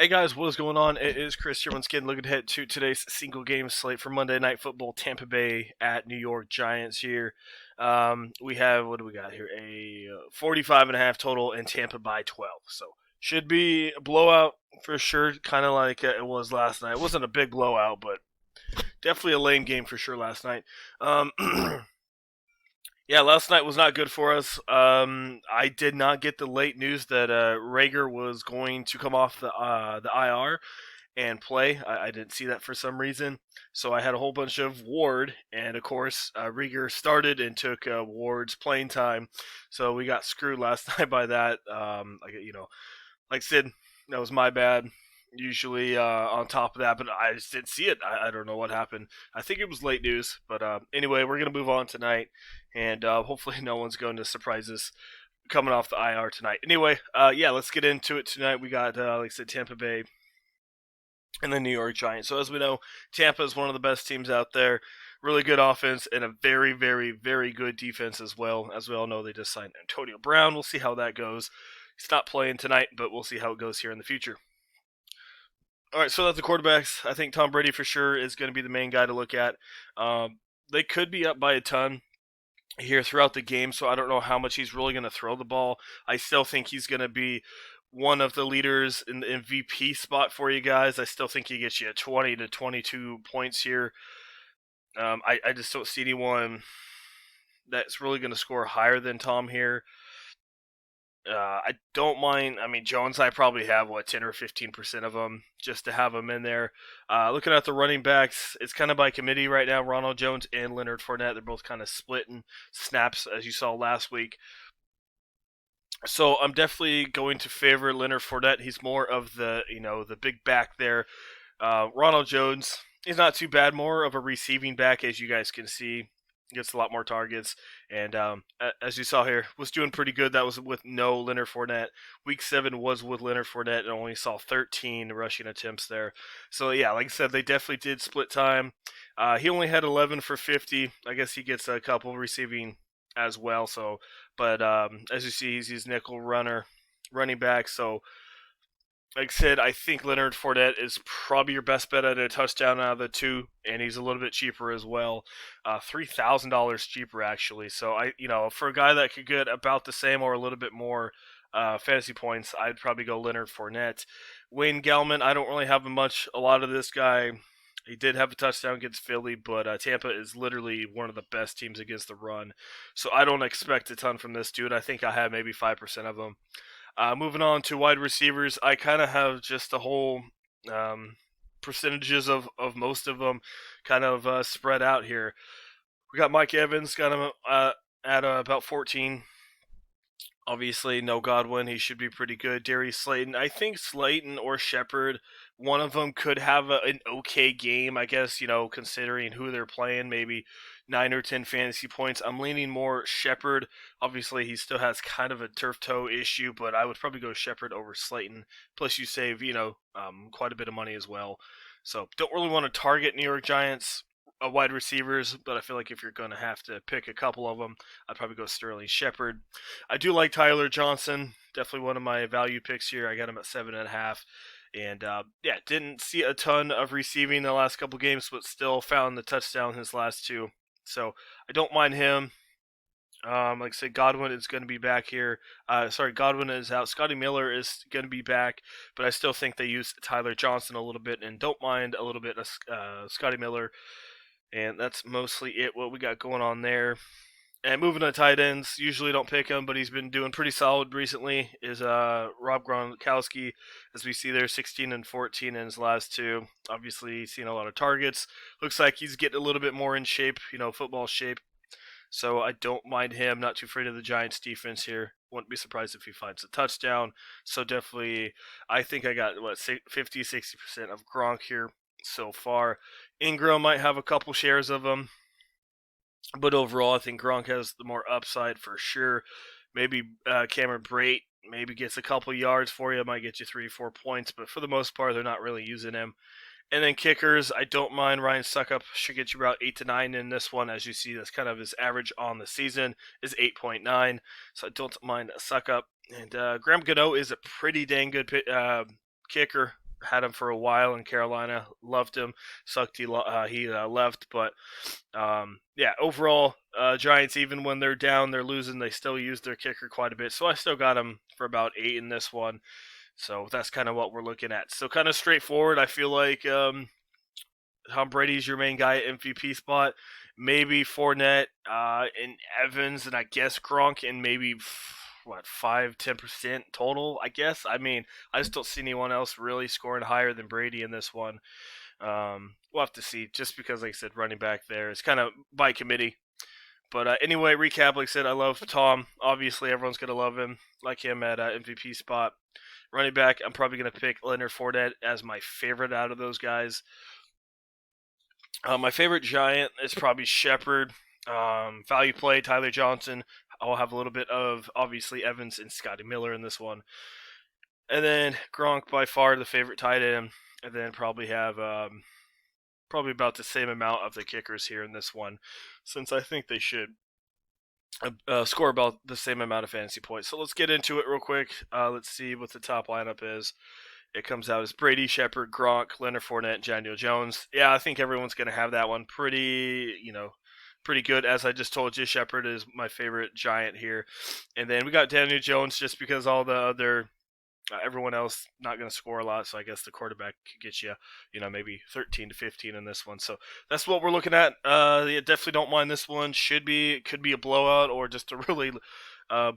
Hey guys, what is going on? It is Chris here once again looking ahead to today's single game slate for Monday Night Football, Tampa Bay at New York Giants here. We have, what do we got here? A 45 and a half total and Tampa by 12. So should be a blowout for sure, kind of like it was last night. It wasn't a big blowout, but definitely a lame game for sure last night. Um, Yeah, last night was not good for us. I did not get the late news that Rager was going to come off the IR and play. I didn't see that for some reason, so I had a whole bunch of Ward, and of course Rieger started and took Ward's playing time, so we got screwed last night by that. Like I said, that was my bad. Usually on top of that, but I just didn't see it. I don't know what happened. I think it was late news, but anyway, we're gonna move on tonight, and hopefully no one's going to surprise us coming off the IR tonight. Anyway, yeah, let's get into it tonight. We got like I said, Tampa Bay and the New York Giants. So as we know, Tampa is one of the best teams out there. Really good offense and a very, very, very good defense as well. As we all know, they just signed Antonio Brown. We'll see how that goes. He's not playing tonight, but we'll see how it goes here in the future. All right, so that's the quarterbacks. I think Tom Brady for sure is going to be the main guy to look at. They could be up by a ton here throughout the game, so I don't know how much he's really going to throw the ball. I still think he's going to be one of the leaders in the MVP spot for you guys. I still think he gets you 20 to 22 points here. I just don't see anyone that's really going to score higher than Tom here. I don't mind. I mean, Jones, I probably have 10 or 15% of them just to have them in there. Looking at the running backs, it's kind of by committee right now. Ronald Jones and Leonard Fournette, they're both kind of splitting snaps as you saw last week. So I'm definitely going to favor Leonard Fournette. He's more of the big back there. Ronald Jones, he's not too bad. More of a receiving back, as you guys can see. Gets a lot more targets, and as you saw here, was doing pretty good. That was with no Leonard Fournette. Week 7 was with Leonard Fournette, and only saw 13 rushing attempts there. So yeah, like I said, they definitely did split time. He only had 11 for 50. I guess he gets a couple receiving as well. So, but as you see, he's nickel running back. So like I said, I think Leonard Fournette is probably your best bet at a touchdown out of the two, and he's a little bit cheaper as well, $3,000 cheaper actually. So for a guy that could get about the same or a little bit more fantasy points, I'd probably go Leonard Fournette. Wayne Gellman, I don't really have a lot of this guy. He did have a touchdown against Philly, but Tampa is literally one of the best teams against the run. So I don't expect a ton from this dude. I think I have maybe 5% of them. Moving on to wide receivers, I kind of have just the whole percentages of most of them kind of spread out here. We got Mike Evans, got him at about 14. Obviously, no Godwin. He should be pretty good. Darius Slayton. I think Slayton or Shepard, one of them could have an okay game, I guess, considering who they're playing, maybe 9 or 10 fantasy points. I'm leaning more Shepard. Obviously, he still has kind of a turf toe issue, but I would probably go Shepard over Slayton. Plus, you save, quite a bit of money as well. So, don't really want to target New York Giants wide receivers, but I feel like if you're going to have to pick a couple of them, I'd probably go Sterling Shepard. I do like Tyler Johnson, definitely one of my value picks here. I got him at 7.5. And didn't see a ton of receiving the last couple games, but still found the touchdown in his last two. So I don't mind him. Like I said, Godwin is going to be back here. Godwin is out. Scotty Miller is going to be back, but I still think they use Tyler Johnson a little bit and don't mind a little bit of Scotty Miller. And that's mostly what we got going on there. And moving to tight ends, usually don't pick him, but he's been doing pretty solid recently, is Rob Gronkowski. As we see there, 16 and 14 in his last two. Obviously, he's seen a lot of targets. Looks like he's getting a little bit more in shape, football shape. So I don't mind him. Not too afraid of the Giants defense here. Wouldn't be surprised if he finds a touchdown. So definitely, I think I got, 50-60% of Gronk here so far. Ingram might have a couple shares of him. But overall, I think Gronk has the more upside for sure. Maybe Cameron Brate maybe gets a couple yards for you. Might get you 3-4 points. But for the most part, they're not really using him. And then kickers, I don't mind Ryan Suckup. Should get you about 8 to 9 in this one. As you see, that's kind of his average on the season is 8.9. So I don't mind Suckup. And Graham Gano is a pretty dang good kicker. had him for a while in Carolina. Loved him. Sucked he left, but yeah. Overall, Giants, even when they're down, they're losing, they still use their kicker quite a bit. So I still got him for about 8 in this one. So that's kind of what we're looking at. So kind of straightforward. I feel like Tom Brady's your main guy at MVP spot. Maybe Fournette and Evans, and I guess Gronk, and maybe what 5-10% total. I guess. I mean, I just don't see anyone else really scoring higher than Brady in this one. We'll have to see. Just because, like I said, running back there is kind of by committee. But anyway, recap. Like I said, I love Tom. Obviously, everyone's gonna love him, like him at MVP spot. Running back, I'm probably gonna pick Leonard Fournette as my favorite out of those guys. My favorite Giant is probably Shepard. Value play, Tyler Johnson. I'll have a little bit of, obviously, Evans and Scotty Miller in this one. And then Gronk, by far the favorite tight end. And then probably have probably about the same amount of the kickers here in this one, since I think they should score about the same amount of fantasy points. So let's get into it real quick. Let's see what the top lineup is. It comes out as Brady, Shepard, Gronk, Leonard Fournette, Daniel Jones. Yeah, I think everyone's going to have that one pretty good. As I just told you, Shepard is my favorite Giant here. And then we got Daniel Jones just because all the other everyone else not going to score a lot, so I guess the quarterback could get you, maybe 13 to 15 in this one. So that's what we're looking at. Yeah, definitely don't mind this one. Could be a blowout or just a really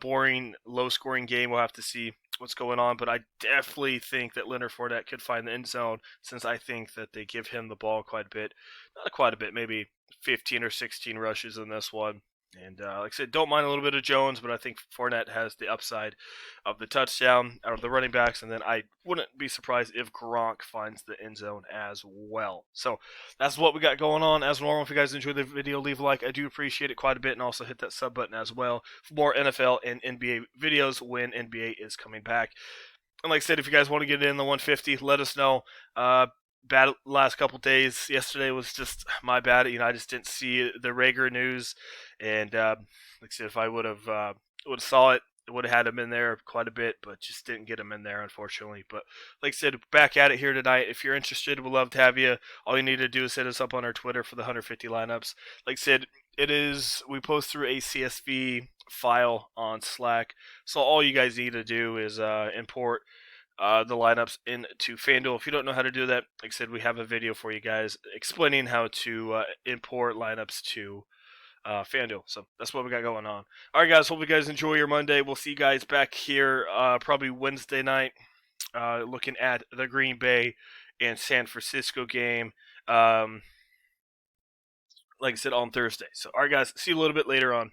boring, low-scoring game. We'll have to see what's going on, but I definitely think that Leonard Fournette could find the end zone, since I think that they give him the ball quite a bit. Not quite a bit, maybe 15 or 16 rushes in this one. And like I said, don't mind a little bit of Jones, but I think Fournette has the upside of the touchdown out of the running backs. And then I wouldn't be surprised if Gronk finds the end zone as well. So that's what we got going on. As normal, if you guys enjoyed the video, leave a like. I do appreciate it quite a bit. And also hit that sub button as well for more NFL and NBA videos when NBA is coming back. And like I said, if you guys want to get in the 150, let us know. Bad last couple days. Yesterday was just my bad. I just didn't see the Rager news, and like I said, if I would have saw it, would have had him in there quite a bit, but just didn't get him in there, unfortunately. But like I said, back at it here tonight. If you're interested, we'd love to have you. All you need to do is hit us up on our Twitter for the 150 lineups. Like I said, we post through a CSV file on Slack, so all you guys need to do is import the lineups into Fanduel. If you don't know how to do that, like I said, we have a video for you guys explaining how to import lineups to Fanduel. So that's what we got going on. All right, guys. Hope you guys enjoy your Monday. We'll see you guys back here probably Wednesday night, looking at the Green Bay and San Francisco game. Like I said, on Thursday. So, all right, guys. See you a little bit later on.